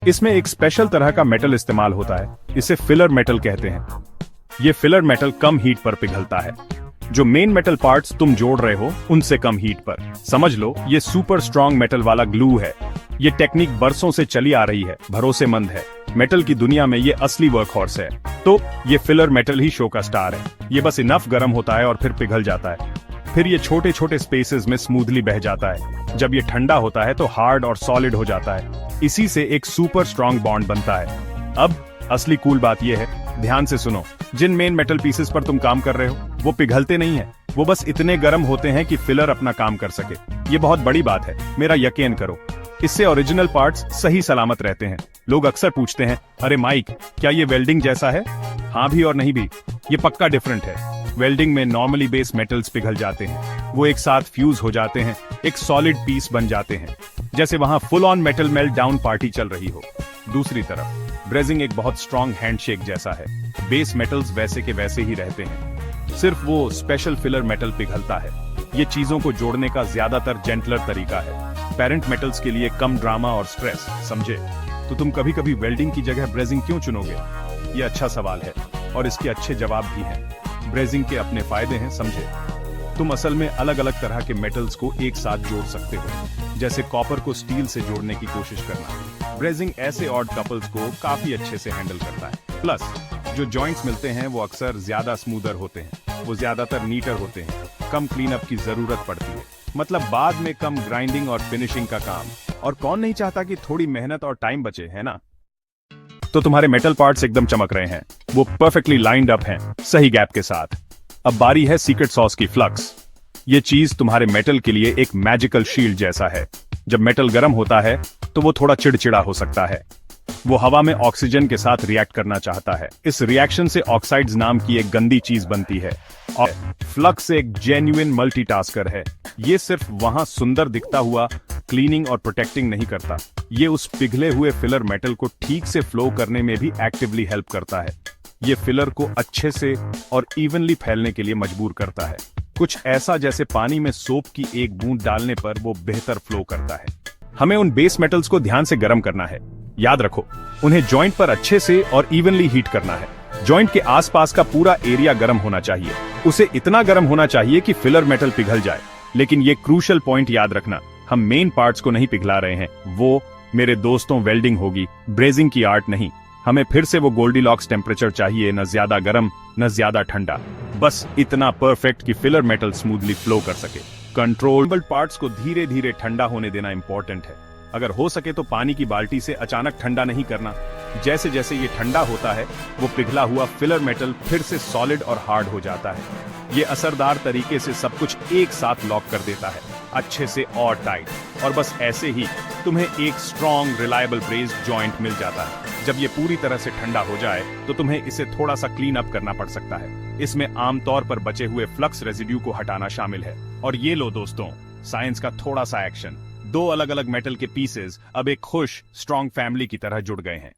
इसमें एक स्पेशल तरह का मेटल इस्तेमाल होता है, इसे फिलर मेटल कहते हैं। ये फिलर मेटल कम हीट पर पिघलता है। जो मेन मेटल पार्ट्स तुम जोड़ रहे हो उनसे कम हीट पर। समझ लो ये सुपर स्ट्रॉन्ग मेटल वाला ग्लू है। ये टेक्निक बरसों से चली आ रही है, भरोसेमंद है। मेटल की दुनिया में ये असली वर्कहॉर्स है। तो ये फिलर मेटल ही शो का स्टार है। ये बस इनफ गर्म होता है और फिर पिघल जाता है। फिर ये छोटे छोटे स्पेसेस में स्मूथली बह जाता है। जब ये ठंडा होता है तो हार्ड और सॉलिड हो जाता है। इसी से एक सुपर स्ट्रॉन्ग बॉन्ड बनता है। अब असली कूल बात यह है, ध्यान से सुनो। जिन मेन मेटल पीसेस पर तुम काम कर रहे हो वो पिघलते नहीं है, वो बस इतने गर्म होते हैं कि फिलर अपना काम कर सके। ये बहुत बड़ी बात है, मेरा यकीन करो। इससे ओरिजिनल पार्ट्स सही सलामत रहते हैं। लोग अक्सर पूछते हैं, अरे माइक, क्या ये वेल्डिंग जैसा है? हाँ भी और नहीं भी, ये पक्का डिफरेंट है। वेल्डिंग में नॉर्मली बेस मेटल्स पिघल जाते हैं, वो एक साथ फ्यूज हो जाते हैं, एक सॉलिड पीस बन जाते हैं, जैसे वहां full on metal melt down party चल रही हो। दूसरी तरफ ब्रेजिंग एक बहुत स्ट्रॉन्ग हैंडशेक जैसा है। बेस मेटल्स वैसे के वैसे ही रहते हैं, सिर्फ वो स्पेशल फिलर मेटल पिघलता है। ये चीजों को जोड़ने का ज्यादातर जेंटलर तरीका है। पेरेंट मेटल्स के लिए कम ड्रामा और स्ट्रेस, समझे? तो तुम कभी कभी वेल्डिंग की जगह ब्रेजिंग क्यों चुनोगे? ये अच्छा सवाल है और इसके अच्छे जवाब भी हैं। ब्रेजिंग के अपने फायदे हैं, समझे? तुम असल में अलग अलग तरह के मेटल्स को एक साथ जोड़ सकते हो, जैसे कॉपर को स्टील से जोड़ने की कोशिश करना। ब्रेजिंग ऐसे ऑड कपल्स को काफी अच्छे से हैंडल करता है। प्लस जो जॉइंट्स मिलते हैं वो अक्सर ज्यादा स्मूदर होते हैं, वो ज्यादातर नीटर होते हैं, कम क्लीन अप की जरूरत पड़ती है। मतलब बाद में कम ग्राइंडिंग और फिनिशिंग का काम। और कौन नहीं चाहता कि थोड़ी मेहनत और टाइम बचे, है ना? तो तुम्हारे मेटल पार्ट्स एकदम चमक रहे हैं, वो परफेक्टली लाइंड अप हैं, सही गैप के साथ। अब बारी है सीक्रेट सॉस की, फ्लक्स। ये चीज तुम्हारे मेटल के लिए एक मैजिकल शील्ड जैसा है। जब मेटल गर्म होता है तो वो थोड़ा चिड़चिड़ा हो सकता है। वो हवा में ऑक्सीजन के साथ रिएक्ट करना चाहता है। इस रिएक्शन से ऑक्साइड्स नाम की एक गंदी चीज बनती है। और फ्लक्स एक जेन्युइन मल्टीटास्कर है। ये सिर्फ वहां सुंदर दिखता हुआ क्लीनिंग और प्रोटेक्टिंग नहीं करता, ये उस पिघले हुए फिलर मेटल को ठीक से फ्लो करने में भी एक्टिवली हेल्प करता है। ये फिलर को अच्छे से और इवनली फैलने के लिए मजबूर करता है। कुछ ऐसा जैसे पानी में सोप की एक बूंद डालने पर वो बेहतर फ्लो करता है। हमें उन बेस मेटल्स को ध्यान से गर्म करना है। याद रखो, उन्हें जॉइंट पर अच्छे से और इवनली हीट करना है। जॉइंट के आसपास का पूरा एरिया गर्म होना चाहिए। उसे इतना गर्म होना चाहिए कि फिलर मेटल पिघल जाए। लेकिन ये क्रूशियल पॉइंट याद रखना, हम मेन पार्ट्स को नहीं पिघला रहे हैं। वो मेरे दोस्तों वेल्डिंग होगी, ब्रेजिंग की आर्ट नहीं। हमें फिर से वो गोल्डीलॉक्स टेम्परेचर चाहिए, न ज्यादा गर्म न ज्यादा ठंडा, बस इतना परफेक्ट कि फिलर मेटल स्मूथली फ्लो कर सके। कंट्रोलेबल पार्ट्स को धीरे धीरे ठंडा होने देना इंपॉर्टेंट है। अगर हो सके तो पानी की बाल्टी से अचानक ठंडा नहीं करना। जैसे जैसे ये ठंडा होता है वो पिघला हुआ फिलर मेटल फिर से सॉलिड और हार्ड हो जाता है। ये असरदार तरीके से सब कुछ एक साथ लॉक कर देता है, अच्छे से और टाइट। और बस ऐसे ही तुम्हें एक स्ट्रॉन्ग रिलायबल ब्रेस्ड जॉइंट मिल जाता है। जब ये पूरी तरह से ठंडा हो जाए तो तुम्हें इसे थोड़ा सा क्लीन अप करना पड़ सकता है। इसमें आमतौर पर बचे हुए फ्लक्स रेजिड्यू को हटाना शामिल है। और ये लो दोस्तों, साइंस का थोड़ा सा एक्शन। दो अलग अलग मेटल के पीसेस अब एक खुश स्ट्रॉन्ग फैमिली की तरह जुड़ गए हैं।